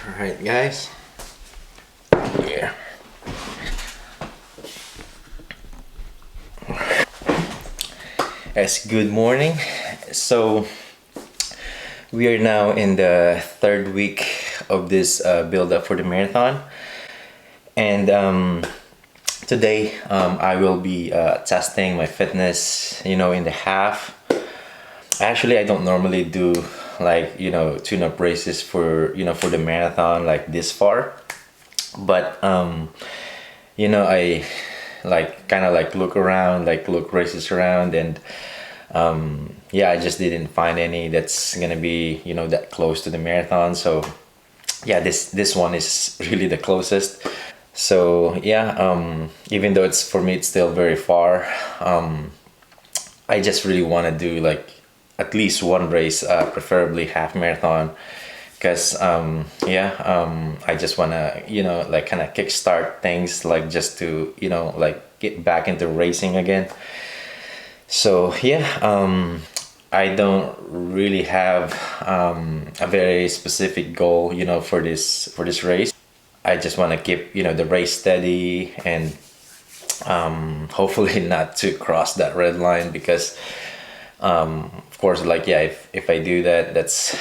Alright guys, yeah. Yes, good morning. So we are now in the third week of this build up for the marathon, and today I will be testing my fitness, in the half. Actually, I don't normally do like tune-up races for for the marathon like this far, but I like kind of like look around, like look races around, and yeah, I just didn't find any that's gonna be that close to the marathon. So yeah, this one is really the closest. So yeah, even though it's for me it's still very far, I just really want to do like at least one race, preferably half marathon, because I just want to like kind of kickstart things, like just to like get back into racing again. So yeah, I don't really have a very specific goal for this race. I just want to keep the race steady, and hopefully not to cross that red line, because of course, like, yeah, if I do that, that's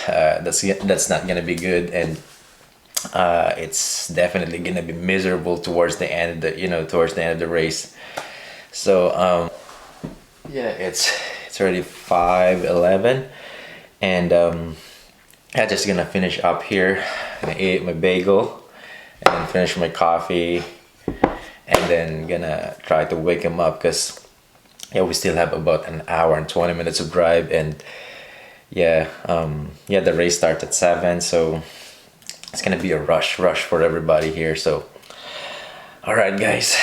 not gonna be good, and it's definitely gonna be miserable towards the end of the race. So yeah, it's already 5:11, and I'm just gonna finish up here. I ate my bagel and then finish my coffee, and then gonna try to wake him up, because yeah, we still have about an hour and 20 minutes of drive, and yeah, the race starts at 7, so it's gonna be a rush for everybody here. So all right guys.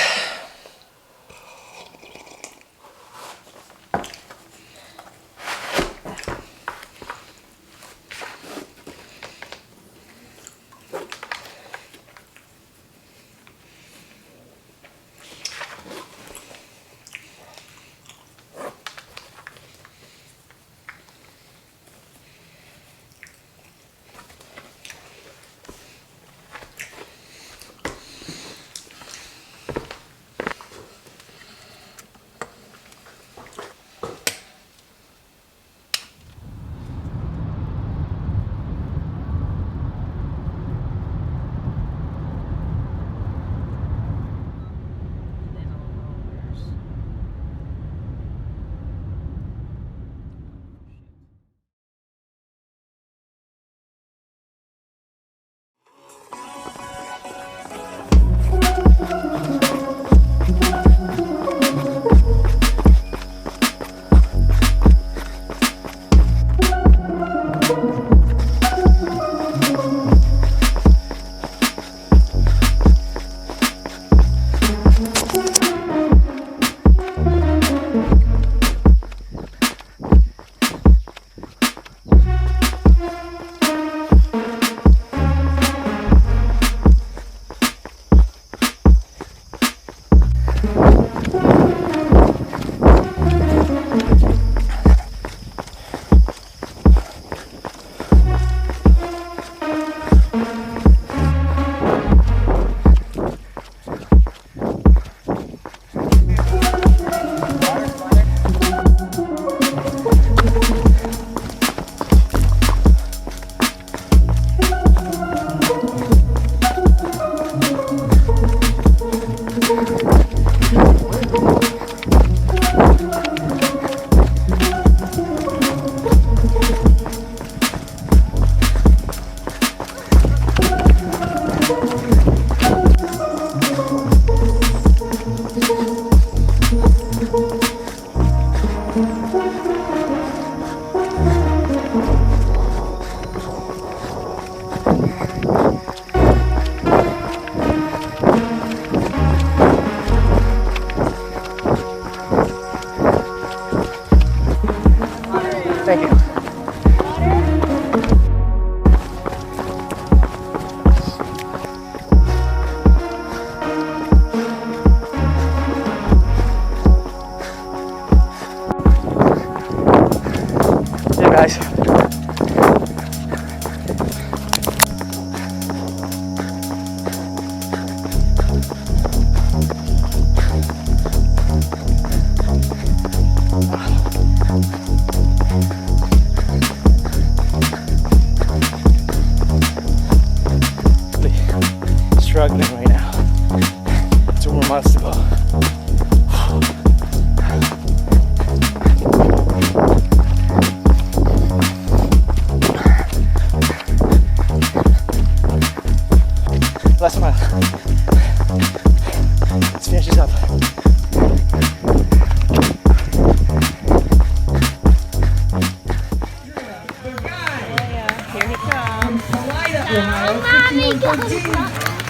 Here he comes. Mommy, go, Go,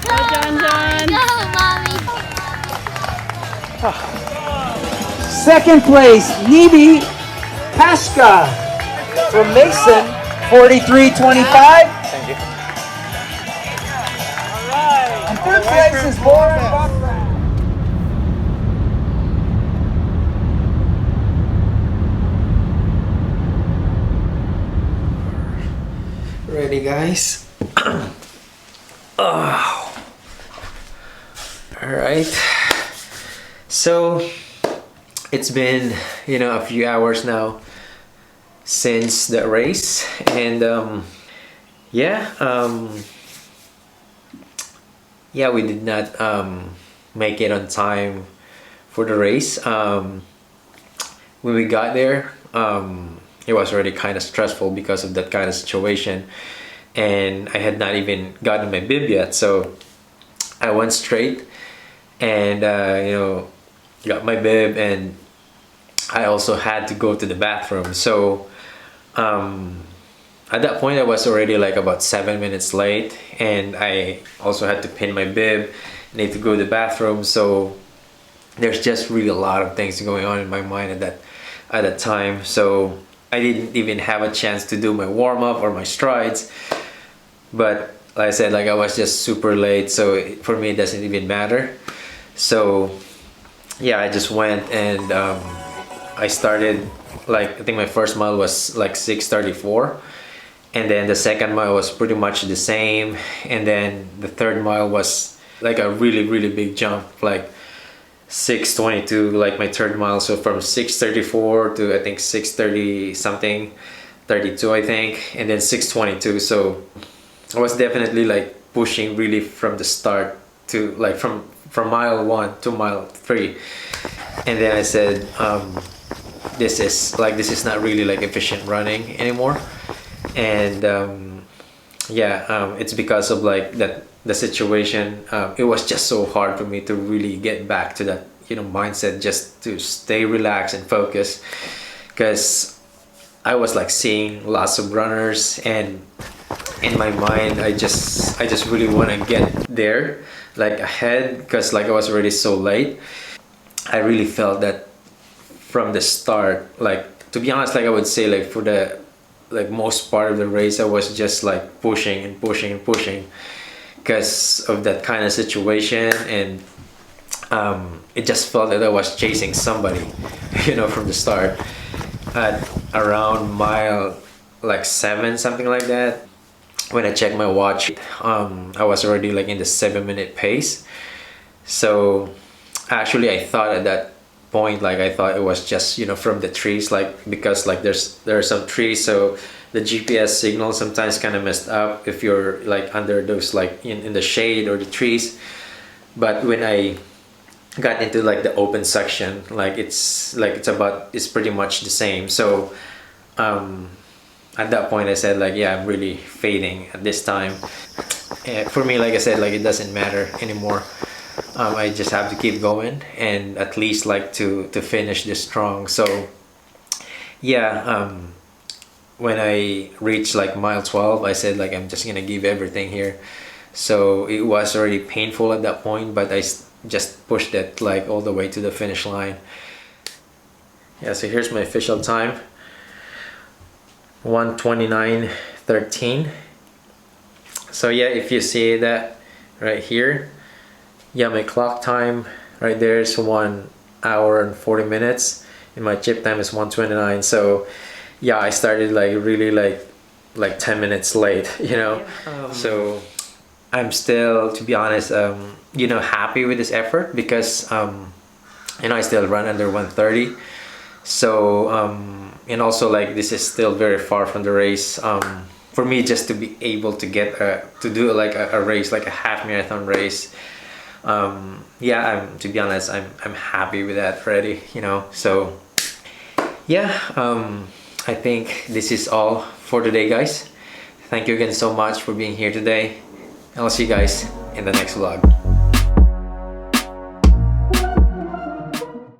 John John. go, Mommy. Second place, Nibi Pashka from Mason, 43.25. Thank you. And third place is Laura Buckland. Ready, guys? Oh. All right. So it's been, a few hours now since the race, and yeah, we did not make it on time for the race. When we got there, it was already kind of stressful because of that kind of situation, and I had not even gotten my bib yet, so I went straight and got my bib, and I also had to go to the bathroom. So at that point I was already like about 7 minutes late, and I also had to pin my bib, need to go to the bathroom. So there's just really a lot of things going on in my mind at that time. So I didn't even have a chance to do my warm-up or my strides. But like I said, like, I was just super late, so for me it doesn't even matter. So yeah, I just went, and I started, like, I think my first mile was like 6:34, and then the second mile was pretty much the same, and then the third mile was like a really big jump, like 6:22, like my third mile. So from 6:34 to I think 6:30 something, 32 I think, and then 6:22. So I was definitely like pushing really from the start to like from mile 1 to mile 3, and then I said, this is not really like efficient running anymore. And it's because of like the situation. It was just so hard for me to really get back to that mindset, just to stay relaxed and focus, because I was like seeing lots of runners, and in my mind I just really want to get there, like ahead, because like I was already so late. I really felt that from the start, like, to be honest, like I would say, like, for the like most part of the race I was just like pushing and pushing and pushing because of that kind of situation. And it just felt that I was chasing somebody from the start. At around mile like 7, something like that, when I checked my watch, I was already like in the 7-minute pace. So actually I thought at that point, like, I thought it was just from the trees, like, because like there are some trees, so the GPS signal sometimes kind of messed up if you're like under those, like in the shade or the trees. But when I got into like the open section, like it's pretty much the same. So at that point I said, like, yeah, I'm really fading at this time. For me, like I said, like, it doesn't matter anymore. I just have to keep going and at least like to finish this strong. So yeah, when I reached like mile 12, I said, like, I'm just gonna give everything here. So it was already painful at that point, but I just pushed it like all the way to the finish line. Yeah, so here's my official time, 1:29:13. So yeah, if you see that right here, yeah, my clock time right there is 1 hour and 40 minutes, and my chip time is 1:29. So yeah, I started like really like 10 minutes late, so I'm still, to be honest, happy with this effort, because I still run under 1:30. So and also, like, this is still very far from the race. For me, just to be able to get to do like a race, like a half marathon race, to be honest, I'm happy with that already, so yeah, I think this is all for today, guys. Thank you again so much for being here today. I'll see you guys in the next vlog.